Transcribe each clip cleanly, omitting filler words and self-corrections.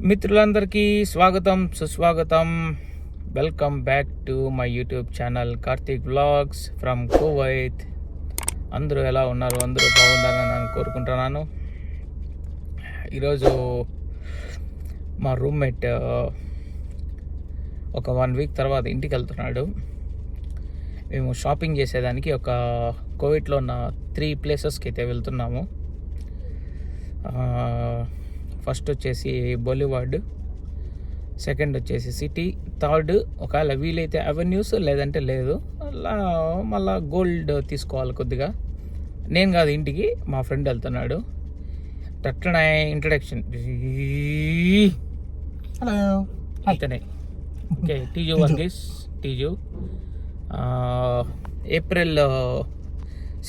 మిత్రులందరికీ స్వాగతం సుస్వాగతం. Welcome back to my YouTube channel Karthik vlogs from Kuwait. అందరూ ఎలా ఉన్నారు? అందరూ బాగున్నారని నేను కోరుకుంటున్నాను. ఈరోజు మా రూమ్మేట్ ఒక 1 వీక్ తర్వాత ఇంటికి వెళ్తున్నాడు. మేము షాపింగ్ చేసేదానికి ఒక కువైట్లో ఉన్న 3 ప్లేసెస్కి అయితే వెళ్తున్నాము. ఫస్ట్ వచ్చేసి బొలివార్డ్, సెకండ్ వచ్చేసి సిటీ, థర్డ్ ఒకవేళ వీలైతే అవెన్యూస్, లేదంటే లేదు అలా మళ్ళా గోల్డ్ తీసుకోవాలి కొద్దిగా. నేను కాదు, ఇంటికి మా ఫ్రెండ్ వెళ్తున్నాడు. టట్లనే ఇంట్రడక్షన్. హలో, ఇతనే. ఓకే, టీజు వర్గీస్. టీజు ఏప్రిల్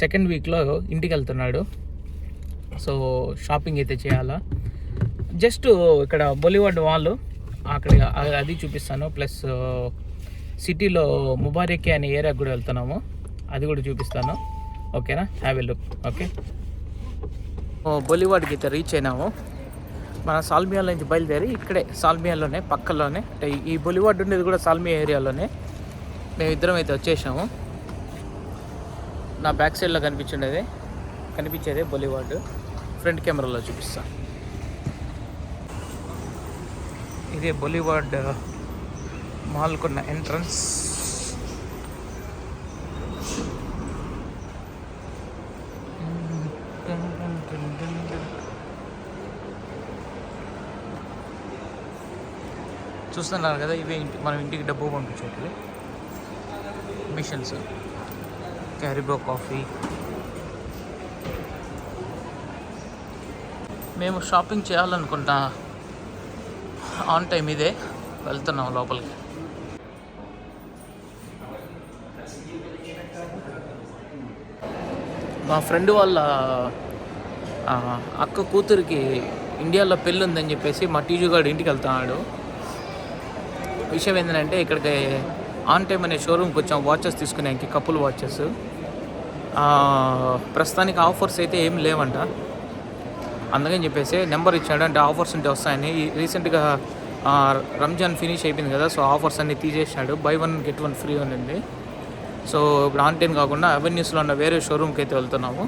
2nd వీక్లో ఇంటికి వెళ్తున్నాడు. సో షాపింగ్ అయితే చేయాలా. జస్ట్ ఇక్కడ బొలివార్డ్ వాళ్ళు అక్కడ అది చూపిస్తాను. ప్లస్ సిటీలో ముబారక్ అనే ఏరియాకి కూడా వెళ్తున్నాము, అది కూడా చూపిస్తాను. ఓకేనా, హ్యావ్ ఎ లుక్. ఓకే, బొలివార్డ్కి అయితే రీచ్ అయినాము. మన సాల్మియాలో నుంచి బయలుదేరి ఇక్కడే సాల్మియాలోనే పక్కలోనే, అంటే ఈ బొలివార్డ్ ఉండేది కూడా సాల్మియా ఏరియాలోనే. మేమిద్దరం అయితే వచ్చేసాము. నా బ్యాక్ సైడ్లో కనిపించేదే బొలివార్డ్. ఫ్రంట్ కెమెరాలో చూపిస్తాను. ఇదే బొలివార్డ్ మాల్కున్న ఎంట్రన్స్. చూస్తున్నారు కదా, ఇవే మనం ఇంటికి డబ్బు పంపించేవి మిషన్స్. క్యారిబో కాఫీ. మేము షాపింగ్ చేయాలనుకుంటా ఆన్ టైం ఇదే వెళ్తున్నాం లోపలికి. మా ఫ్రెండ్ వాళ్ళ అక్క కూతురికి ఇండియాలో పెళ్ళి ఉందని చెప్పేసి మా టీజు గారు ఇంటికి వెళ్తున్నాడు. విషయం ఏంటంటే, ఇక్కడికి ఆన్ టైం అనే షోరూమ్కి వచ్చాం వాచెస్ తీసుకునేకి, కపుల్ వాచెస్. ప్రస్తుతానికి ఆఫర్స్ అయితే ఏం లేవంట. అందుకని చెప్పేసి నెంబర్ ఇచ్చాడు, అంటే ఆఫర్స్ ఉంటే వస్తాయని. రీసెంట్గా రంజాన్ ఫినిష్ అయిపోయింది కదా, సో ఆఫర్స్ అన్నీ తీసేసాడు. బై 1 get 1 ఫ్రీ ఉంది. సో ఇప్పుడు ఆన్ టైం కాకుండా అవెన్యూస్లో ఉన్న వేరే షోరూమ్కి అయితే వెళ్తున్నాము.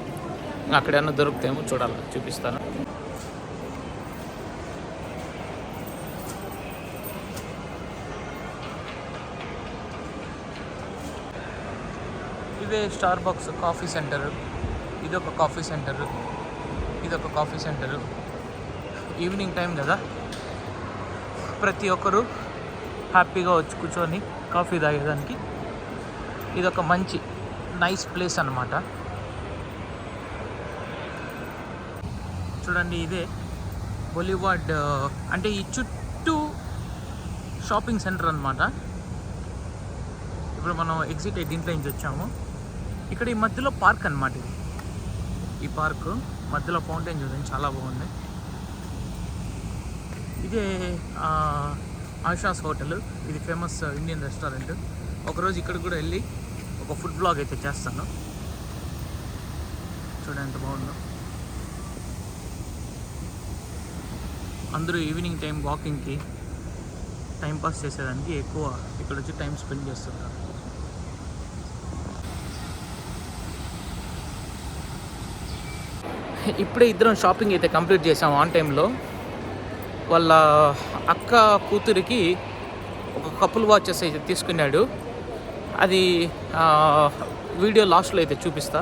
అక్కడ ఏమన్నా దొరుకుతాయేమో చూడాలి, చూపిస్తాను. ఇవే స్టార్ బాక్స్ కాఫీ సెంటర్. ఇదొక కాఫీ సెంటర్, ఇదొక కాఫీ సెంటరు. ఈవినింగ్ టైం కదా, ప్రతి ఒక్కరూ హ్యాపీగా వచ్చి కూర్చొని కాఫీ తాగేదానికి ఇదొక మంచి నైస్ ప్లేస్ అన్నమాట. చూడండి, ఇదే బొలివార్డ్. అంటే ఈ చుట్టూ షాపింగ్ సెంటర్ అన్నమాట. ఇప్పుడు మనం ఎగ్జిట్ అయ్యి దీంట్లో నుంచి వచ్చాము. ఇక్కడ ఈ మధ్యలో పార్క్ అన్నమాట. ఇది ఈ పార్కు మధ్యలో ఫౌంటైన్ చూడండి, చాలా బాగుంది. ఇదే ఆషాస్ హోటల్. ఇది ఫేమస్ ఇండియన్ రెస్టారెంట్. ఒకరోజు ఇక్కడ కూడా వెళ్ళి ఒక ఫుడ్ బ్లాగ్ అయితే చేస్తాను. చూడండి ఎంత బాగుందో. అందరూ ఈవినింగ్ టైం వాకింగ్కి, టైంపాస్ చేసేదానికి ఎక్కువ ఇక్కడ వచ్చి టైం స్పెండ్ చేస్తున్నారు. ఇప్పుడే ఇద్దరం షాపింగ్ అయితే కంప్లీట్ చేసాం ఆన్ టైంలో. వాళ్ళ అక్క కూతురికి ఒక కపుల్ వాచెస్ అయితే తీసుకున్నాడు. అది వీడియో లాస్ట్లో అయితే చూపిస్తా.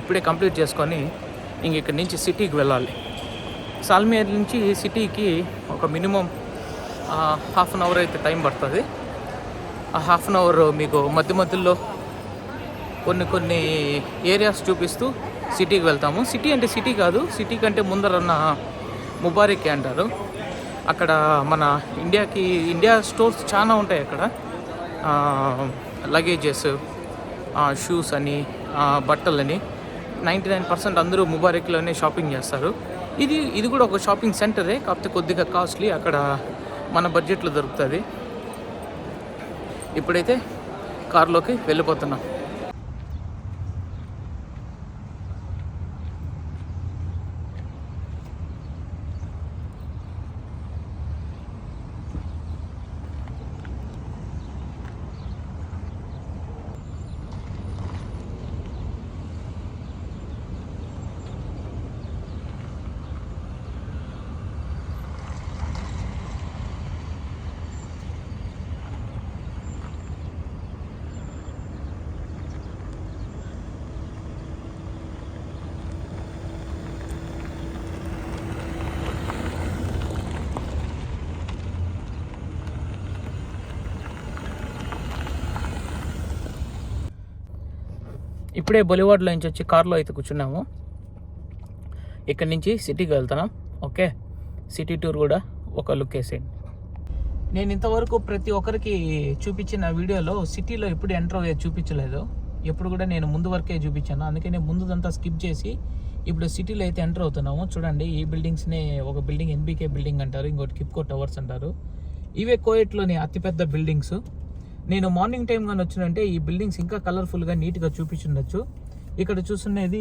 ఇప్పుడే కంప్లీట్ చేసుకొని ఇంక ఇక్కడి నుంచి సిటీకి వెళ్ళాలి. సాల్మియర్ నుంచి సిటీకి ఒక మినిమం ½ an hour అయితే టైం పడుతుంది. ఆ ½ an hour మీకు మధ్యలో కొన్ని ఏరియాస్ చూపిస్తూ సిటీకి వెళ్తాము. సిటీ అంటే సిటీ కాదు, సిటీ కంటే ముందరన్న ముబారక్ అంటారు. అక్కడ మన ఇండియా స్టోర్స్ చాలా ఉంటాయి అక్కడ. లగేజెస్, షూస్ అని, బట్టలని 99% అందరూ ముబారక్లోనే షాపింగ్ చేస్తారు. ఇది కూడా ఒక షాపింగ్ సెంటరే, కాకపోతే కొద్దిగా కాస్ట్లీ. అక్కడ మన బడ్జెట్లో దొరుకుతుంది. ఇప్పుడైతే కార్లోకి వెళ్ళిపోతున్నాం. ఇప్పుడే బొలివార్డ్లో నుంచి వచ్చి కార్లో అయితే కూర్చున్నాము. ఇక్కడి నుంచి సిటీకి వెళ్తున్నాం. ఓకే, సిటీ టూర్ కూడా ఒక లుక్ వేసేయండి. నేను ఇంతవరకు ప్రతి ఒక్కరికి చూపించిన వీడియోలో సిటీలో ఎప్పుడు ఎంటర్ అయ్యే చూపించలేదు. ఎప్పుడు కూడా నేను ముందు వరకే చూపించాను. అందుకే నేను ముందుదంతా స్కిప్ చేసి ఇప్పుడు సిటీలో అయితే ఎంటర్ అవుతున్నాము. చూడండి, ఈ బిల్డింగ్స్నే ఒక బిల్డింగ్ ఎన్బీకే బిల్డింగ్ అంటారు, ఇంకోటి కిప్కో టవర్స్ అంటారు. ఇవే కోయట్లోని అతిపెద్ద బిల్డింగ్స్. నేను మార్నింగ్ టైం కానీ వచ్చినంటే ఈ బిల్డింగ్స్ ఇంకా కలర్ఫుల్గా నీట్గా చూపించుండొచ్చు. ఇక్కడ చూస్తున్నది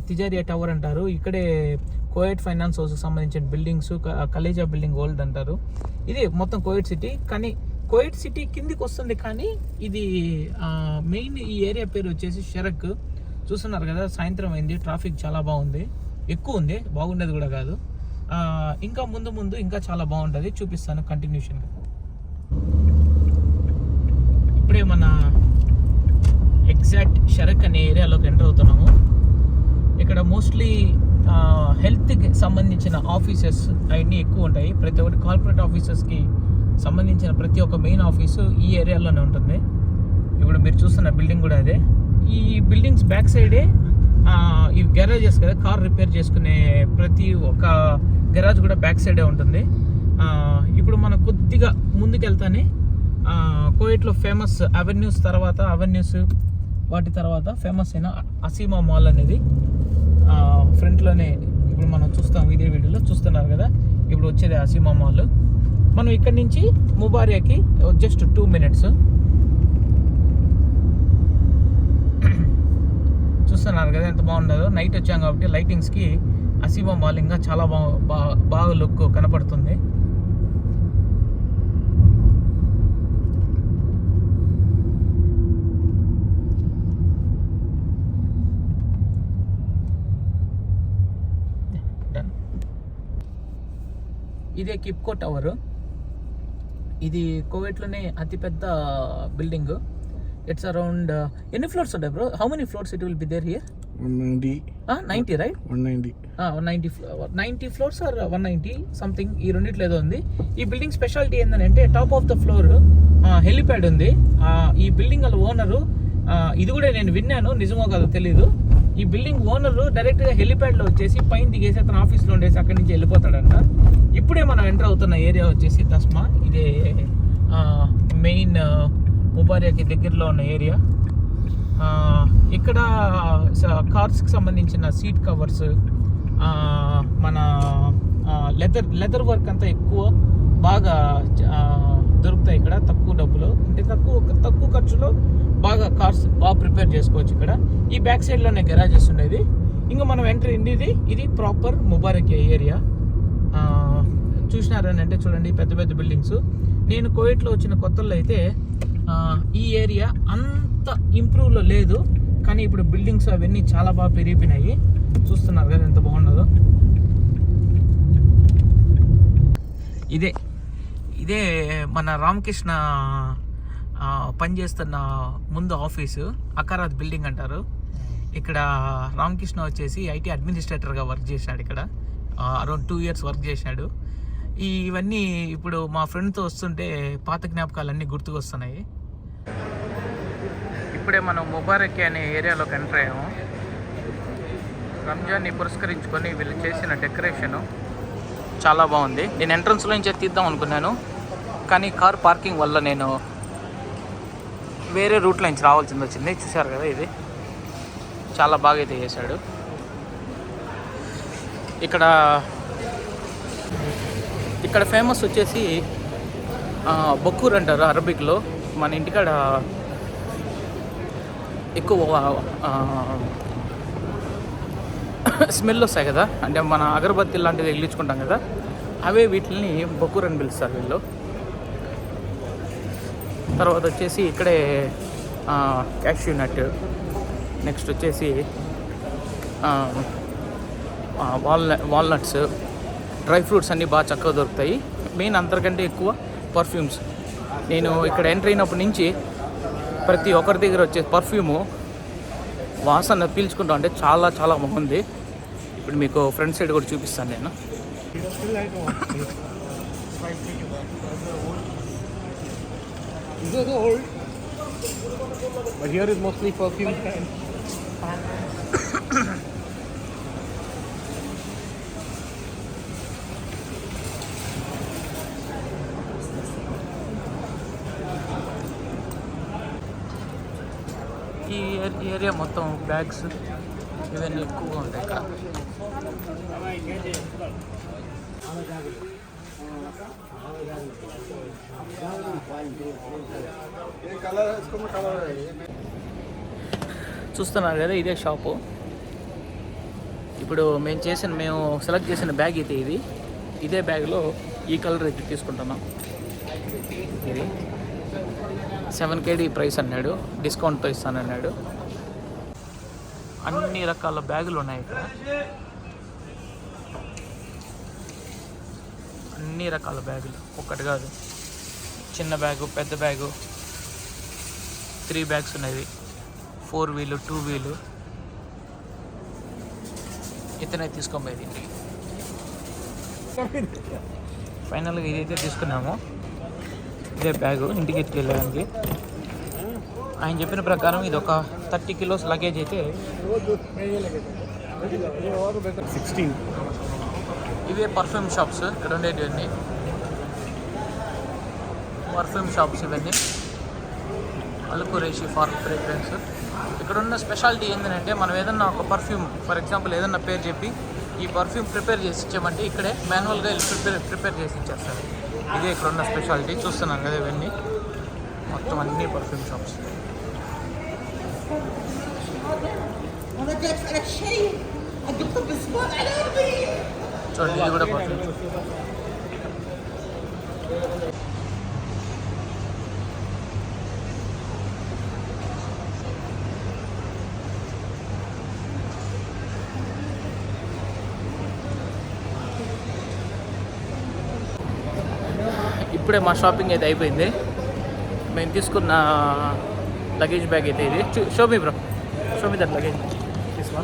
తిజారియా టవర్ అంటారు. ఇక్కడే కోయట్ ఫైనాన్స్ హౌస్కి సంబంధించిన బిల్డింగ్స్, కలేజా బిల్డింగ్ ఓల్డ్ అంటారు. ఇది మొత్తం కోయట్ సిటీ. కానీ కోయట్ సిటీ కిందికి వస్తుంది, కానీ ఇది మెయిన్ ఈ ఏరియా పేరు వచ్చేసి షరక్. చూస్తున్నారు కదా, సాయంత్రం అయింది, ట్రాఫిక్ చాలా బాగుంది, ఎక్కువ ఉంది, బాగుండేది కూడా కాదు. ఇంకా ముందు ఇంకా చాలా బాగుంటుంది, చూపిస్తాను కంటిన్యూషన్గా. ఇప్పుడే మన ఎగ్జాక్ట్ షరక్ అనే ఏరియాలోకి ఎంటర్ అవుతున్నాము. ఇక్కడ మోస్ట్లీ హెల్త్కి సంబంధించిన ఆఫీసెస్ అవన్నీ ఎక్కువ ఉంటాయి. ప్రతి ఒక్కటి కార్పొరేట్ ఆఫీసెస్కి సంబంధించిన ప్రతి ఒక్క మెయిన్ ఆఫీసు ఈ ఏరియాలోనే ఉంటుంది. ఇప్పుడు మీరు చూస్తున్న బిల్డింగ్ కూడా అదే. ఈ బిల్డింగ్స్ బ్యాక్ సైడే ఈ గెరాజెస్ కదా, కార్ రిపేర్ చేసుకునే ప్రతి ఒక్క గెరాజ్ కూడా బ్యాక్ సైడే ఉంటుంది. ఇప్పుడు మనం కొద్దిగా ముందుకెళ్తానే కోయట్లో ఫేమస్ అవెన్యూస్ వాటి తర్వాత ఫేమస్ అయిన అసీమా మాల్ అనేది ఫ్రంట్లోనే ఇప్పుడు మనం చూస్తాం. ఇదే వీడియోలో చూస్తున్నారు కదా, ఇప్పుడు వచ్చేది అసీమా మాల్. మనం ఇక్కడి నుంచి ముబారియాకి జస్ట్ 2 minutes. చూస్తున్నారు కదా ఎంత బాగుండదో. నైట్ వచ్చాం కాబట్టి లైటింగ్స్కి అసీమా మాల్ ఇంకా చాలా బాగా లుక్ కనపడుతుంది. ఇదే కిప్కో టవర్. ఇది కోవైట్లోనే అతిపెద్ద బిల్డింగ్. ఇట్స్ అరౌండ్ ఎన్ని ఫ్లోర్స్ ఉంటాయి bro? How many floors it will be there here? 90 right? 190 floors or 190 something, ఈ రెండిట్లో ఏదో ఉంది. ఈ బిల్డింగ్ స్పెషాలిటీ ఏంటంటే top of the floor helipad ఉంది. ఈ బిల్డింగ్ వాళ్ళ ఓనరు, ఇది కూడా నేను విన్నాను, నిజమో కాదో తెలీదు, ఈ బిల్డింగ్ ఓనరు డైరెక్ట్గా హెలిప్యాడ్లో వచ్చేసి పైన దిగేసి అతను ఆఫీస్లో ఉండేసి అక్కడి నుంచి వెళ్ళిపోతాడంట. ఇప్పుడే మనం ఎంటర్ అవుతున్న ఏరియా వచ్చేసి తస్మా. ఇదే మెయిన్ ముబారియాకి దగ్గరలో ఉన్న ఏరియా. ఇక్కడ కార్స్కి సంబంధించిన సీట్ కవర్స్, మన లెదర్ వర్క్ అంతా ఎక్కువ బాగా దొరుకుతాయి ఇక్కడ, తక్కువ డబ్బులు, అంటే తక్కువ ఖర్చులో బాగా కార్స్ బాగా ప్రిపేర్ చేసుకోవచ్చు ఇక్కడ. ఈ బ్యాక్ సైడ్లోనే గెరాజెస్ ఉండేది. ఇంకా మనం ఎంటర్ ఇది ప్రాపర్ ముబారక్ ఏరియా. చూసినారని అంటే చూడండి, పెద్ద పెద్ద బిల్డింగ్స్. నేను కోవిట్లో వచ్చిన కొత్తల్లో అయితే ఈ ఏరియా అంత ఇంప్రూవ్లో లేదు, కానీ ఇప్పుడు బిల్డింగ్స్ అవన్నీ చాలా బాగా పెరిగిపోయినాయి. చూస్తున్నారు కదా ఎంత బాగున్నదో. ఇదే మన రామకృష్ణ పనిచేస్తున్న ముందు ఆఫీసు, అకారాత్ బిల్డింగ్ అంటారు. ఇక్కడ రామకృష్ణ వచ్చేసి ఐటీ అడ్మినిస్ట్రేటర్గా వర్క్ చేశాడు. ఇక్కడ అరౌండ్ 2 years వర్క్ చేశాడు. ఇవన్నీ ఇప్పుడు మా ఫ్రెండ్తో వస్తుంటే పాత జ్ఞాపకాలన్నీ గుర్తుకొస్తున్నాయి. ఇప్పుడే మనం ముబారక్ అనే ఏరియాలోకి ఎంటర్ అయ్యాము. రంజాన్ని పురస్కరించుకొని వీళ్ళు చేసిన డెకరేషను చాలా బాగుంది. నేను ఎంట్రన్స్లో నుంచి తీద్దాం అనుకున్నాను, కానీ కార్ పార్కింగ్ వల్ల నేను వేరే రూట్లో నుంచి రావాల్సింది వచ్చింది. చూశారు కదా, ఇది చాలా బాగా అయితే చేశాడు. ఇక్కడ ఫేమస్ వచ్చేసి బొక్కూర్ అంటారు అరబిక్లో. మన ఇంటికాడ ఎక్కువ స్మెల్ వస్తాయి కదా, అంటే మన అగరబత్తి లాంటిది వెలిగించుకుంటాం కదా, అవే వీటిని బొక్కూర్ అని పిలుస్తారు వీళ్ళు. తర్వాత వచ్చేసి ఇక్కడే క్యాష్యూ నట్, నెక్స్ట్ వచ్చేసి వాల్నట్స్, డ్రై ఫ్రూట్స్ అన్నీ బాగా చక్కగా దొరుకుతాయి. మెయిన్ అందరికంటే ఎక్కువ పర్ఫ్యూమ్స్. నేను ఇక్కడ ఎంటర్ అయినప్పటి నుంచి ప్రతి ఒక్కరి దగ్గర వచ్చే పర్ఫ్యూము వాసన పీల్చుకుంటా అంటే చాలా చాలా బాగుంది. ఇప్పుడు మీకు ఫ్రంట్ సైడ్ కూడా చూపిస్తాను నేను. But here is mostly perfume. ఈ ఏరియా మొత్తం బ్యాగ్స్ ఇవన్నీ ఎక్కువగా ఉంటాయి ఇక్కడ. చూస్తున్నారు కదా, ఇదే షాపు. ఇప్పుడు మేము సెలెక్ట్ చేసిన బ్యాగ్ అయితే ఇదే బ్యాగ్లో ఈ కలర్ అయితే తీసుకుంటున్నాం. ఇది 7KD ప్రైస్ అన్నాడు, డిస్కౌంట్తో ఇస్తానన్నాడు. అన్ని రకాల బ్యాగులు ఉన్నాయి ఇక్కడ, అన్ని రకాల బ్యాగులు, ఒక్కటి కాదు. చిన్న బ్యాగు, పెద్ద బ్యాగు, 3 బ్యాగ్స్ ఉన్నాయి, 4 వీలు, 2 వీలు. ఇతనే తీసుకోబోయేది ఇంటికి. ఫైనల్గా ఇదైతే తీసుకున్నాము, ఇదే బ్యాగు ఇంటికి ఎత్తుకెళ్ళడానికి. ఆయన చెప్పిన ప్రకారం ఇది ఒక 30 కిలోస్ లగేజ్ అయితే 16. ఇవే పర్ఫ్యూమ్ షాప్స్ ఇక్కడ ఉండేటివన్నీ, పర్ఫ్యూమ్ షాప్స్ ఇవన్నీ. అలుకురేషి ఫార్ ఫ్రేగ్రెన్స్. ఇక్కడ ఉన్న స్పెషాలిటీ ఏంటంటే, మనం ఏదన్నా ఒక పర్ఫ్యూమ్, ఫర్ ఎగ్జాంపుల్ ఏదన్నా పేరు చెప్పి ఈ పర్ఫ్యూమ్ ప్రిపేర్ చేసి ఇచ్చామంటే ఇక్కడే మాన్యువల్గా ప్రిపేర్ చేసి ఇచ్చేస్తారు. ఇదే ఇక్కడ ఉన్న స్పెషాలిటీ. చూస్తున్నాం కదా, ఇవన్నీ మొత్తం అన్ని పర్ఫ్యూమ్ షాప్స్. చూడండి, ఇది కూడా పర్ఫ్యూమ్ షాప్. ఇప్పుడే మా షాపింగ్ అయితే అయిపోయింది. మేము తీసుకున్న లగేజ్ బ్యాగ్ అయితే ఇది. షో మీ దట్ లగేజ్ తీసుకో.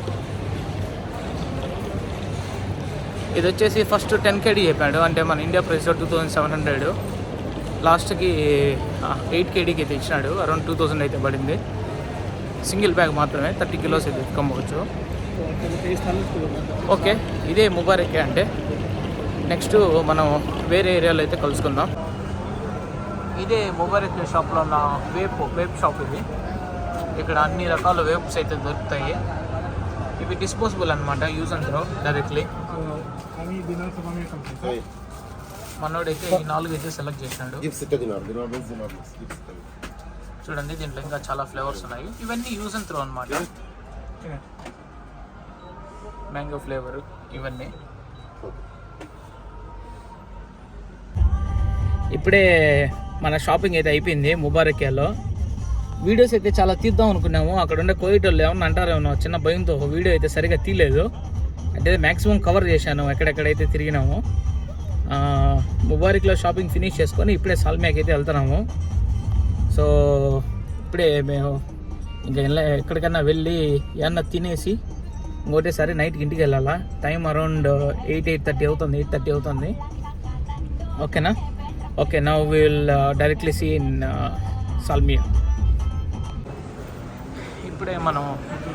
ఇది వచ్చేసి ఫస్ట్ 10KD చెప్పాడు, అంటే మన ఇండియా ప్రైస్ 2700. లాస్ట్కి 8KDకి అయితే ఇచ్చినాడు, అరౌండ్ 2000 అయితే పడింది. సింగిల్ బ్యాగ్ మాత్రమే, 30 కిలోస్ అయితే ఎత్తుకోవచ్చు. ఓకే, ఇదే ముబారకే. అంటే నెక్స్ట్ మనం వేరే ఏరియాలో అయితే కలుసుకుందాం. ఇదే ముబారక్ షాప్లో ఉన్న వేప్ షాప్ ఇది. ఇక్కడ అన్ని రకాల వేప్స్ అయితే దొరుకుతాయి. ఇవి డిస్పోజబుల్ అనమాట, యూజ్ అండ్ త్రో డైరెక్ట్లీ. మనోడైతే ఈ 4 అయితే సెలెక్ట్ చేసినాడు. చూడండి, దీంట్లో ఇంకా చాలా ఫ్లేవర్స్ ఉన్నాయి. ఇవన్నీ యూజ్ అండ్ త్రో అనమాట. మ్యాంగో ఫ్లేవర్ ఇవన్నీ. ఇప్పుడే మన షాపింగ్ అయితే అయిపోయింది ముబారకియాలో. వీడియోస్ అయితే చాలా తీద్దాం అనుకున్నాము. అక్కడ ఉండే కోవిడ్ వాళ్ళు ఏమన్నా అంటారేమో చిన్న భయంతో వీడియో అయితే సరిగా తీయలేదు. అంటే మ్యాక్సిమం కవర్ చేశాను ఎక్కడెక్కడైతే తిరిగినాము. ముబారక్లో షాపింగ్ ఫినిష్ చేసుకొని ఇప్పుడే సాల్మియాకి అయితే వెళ్తున్నాము. సో ఇప్పుడే మేము ఇంకా ఎక్కడికన్నా వెళ్ళి ఏమన్నా తినేసి ఇంకోటేసారి నైట్కి ఇంటికి వెళ్ళాలా. టైం అరౌండ్ 8:30 అవుతుంది, 8:30 అవుతుంది. ఓకేనా? Okay, now will directly see in Salmiya. ఇప్పుడే మనం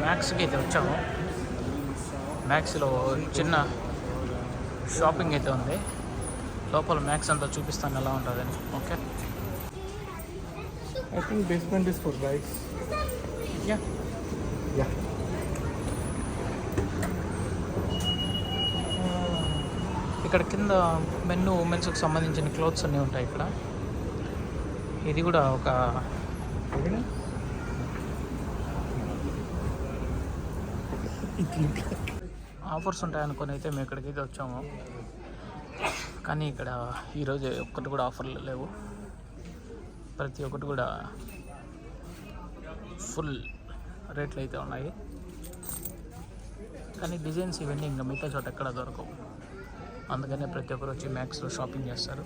మ్యాక్స్కి అయితే వచ్చాము. మ్యాక్స్లో చిన్న షాపింగ్ అయితే ఉంది. లోపల మ్యాక్స్ అంతా చూపిస్తాను ఎలా ఉంటుందని. Okay, I think basement is for guys. Yeah. ఇక్కడ కింద మెన్ ఉమెన్స్కి సంబంధించిన క్లోత్స్ అన్నీ ఉంటాయి ఇక్కడ. ఇది కూడా ఒక ఆఫర్స్ ఉంటాయనుకొని అయితే మేము ఇక్కడికి అయితే వచ్చాము. కానీ ఇక్కడ ఈరోజు ఒక్కటి కూడా ఆఫర్లు లేవు. ప్రతి ఒక్కటి కూడా ఫుల్ రేట్లు అయితే ఉన్నాయి. కానీ డిజైన్స్ ఇవన్నీ ఇంకా మిగతా చోట ఎక్కడ దొరకవు. అందుకనే ప్రతి ఒక్కరు వచ్చి మ్యాక్స్లో షాపింగ్ చేస్తారు.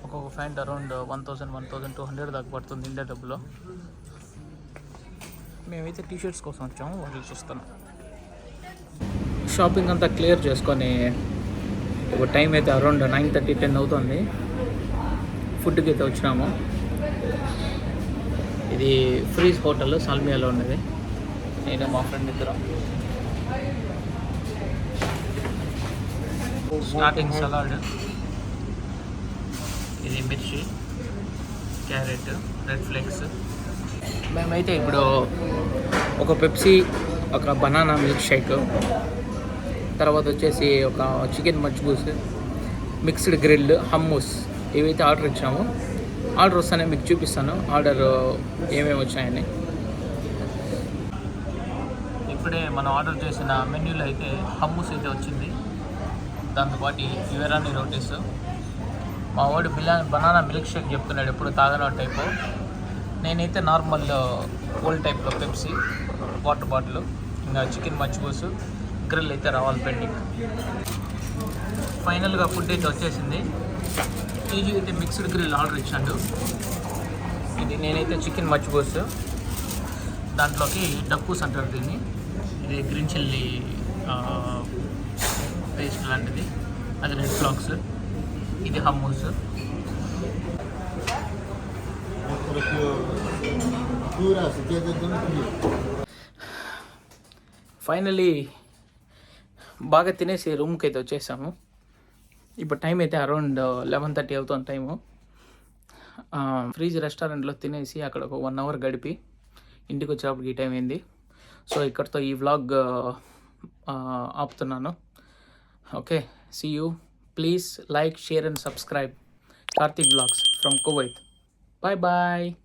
ఒక్కొక్క ప్యాంట్ అరౌండ్ 1000-1200 దాకా పడుతుంది ఇండియా డబ్బులో. మేమైతే టీషర్ట్స్ కోసం వచ్చాము, వాళ్ళు చూస్తున్నాం. షాపింగ్ అంతా క్లియర్ చేసుకొని ఒక టైం అయితే అరౌండ్ 9:30-10 అవుతుంది. ఫుడ్కి అయితే వచ్చినాము. ఇది ఫ్రీజ్ హోటల్ సాల్మియాలో ఉన్నది. నేను మా ఫ్రెండ్ ఇద్దరం. స్టార్టింగ్ సలాడ్, ఇది మిర్చి, క్యారెట్, రెడ్ ఫ్లేక్స్. మేమైతే ఇప్పుడు ఒక పెప్సీ, ఒక బనానా మిల్క్ షేక్, తర్వాత వచ్చేసి ఒక చికెన్ మజ్బూస్, మిక్స్డ్ గ్రిల్, హమ్మూస్ ఇవైతే ఆర్డర్ ఇచ్చాము. ఆర్డర్ వస్తానే మీకు చూపిస్తాను ఆర్డర్ ఏమేమి వచ్చాయని. ఇప్పుడే మనం ఆర్డర్ చేసిన మెన్యూలో అయితే హమ్మూస్ అయితే వచ్చింది, దాంతోపాటు ఇవరాని రోటీస్. మా వాడు బనానా మిల్క్ షేక్ చెప్తున్నాడు, ఎప్పుడు తాగనో టైపు. నేనైతే నార్మల్ ఓల్డ్ టైప్లో పెప్సీ, వాటర్ బాటిల్, ఇంకా చికెన్ మజ్బూస్, గ్రిల్ అయితే రావాలి పెండింగ్. ఫైనల్గా ఫుడ్ అయితే వచ్చేసింది. ఈజీ అయితే మిక్స్డ్ గ్రిల్ ఆర్డర్ ఇచ్చాడు. ఇది నేనైతే చికెన్ మజ్బూస్, దాంట్లోకి డక్కూస్ అంటారు దీన్ని, ఇది గ్రీన్ చిల్లీ పేస్ట్ లాంటిది, అది రెడ్ ఫ్లాక్స్, ఇది హమ్మూస్. ఫైనలీ బాగా తినేసి రూమ్కి అయితే వచ్చేసాము. ఇప్పుడు టైం అయితే అరౌండ్ 11:30 అవుతుంది టైము. ఫ్రీజ్ రెస్టారెంట్లో తినేసి అక్కడ ఒక 1 అవర్ గడిపి ఇంటికి వచ్చేటప్పటికి ఈ టైం అయింది. సో ఇక్కడితో ఈ వ్లాగ్ ఆపుతున్నాను. Okay, see you. Please like, share and subscribe Karthik vlogs from Kuwait. Bye bye.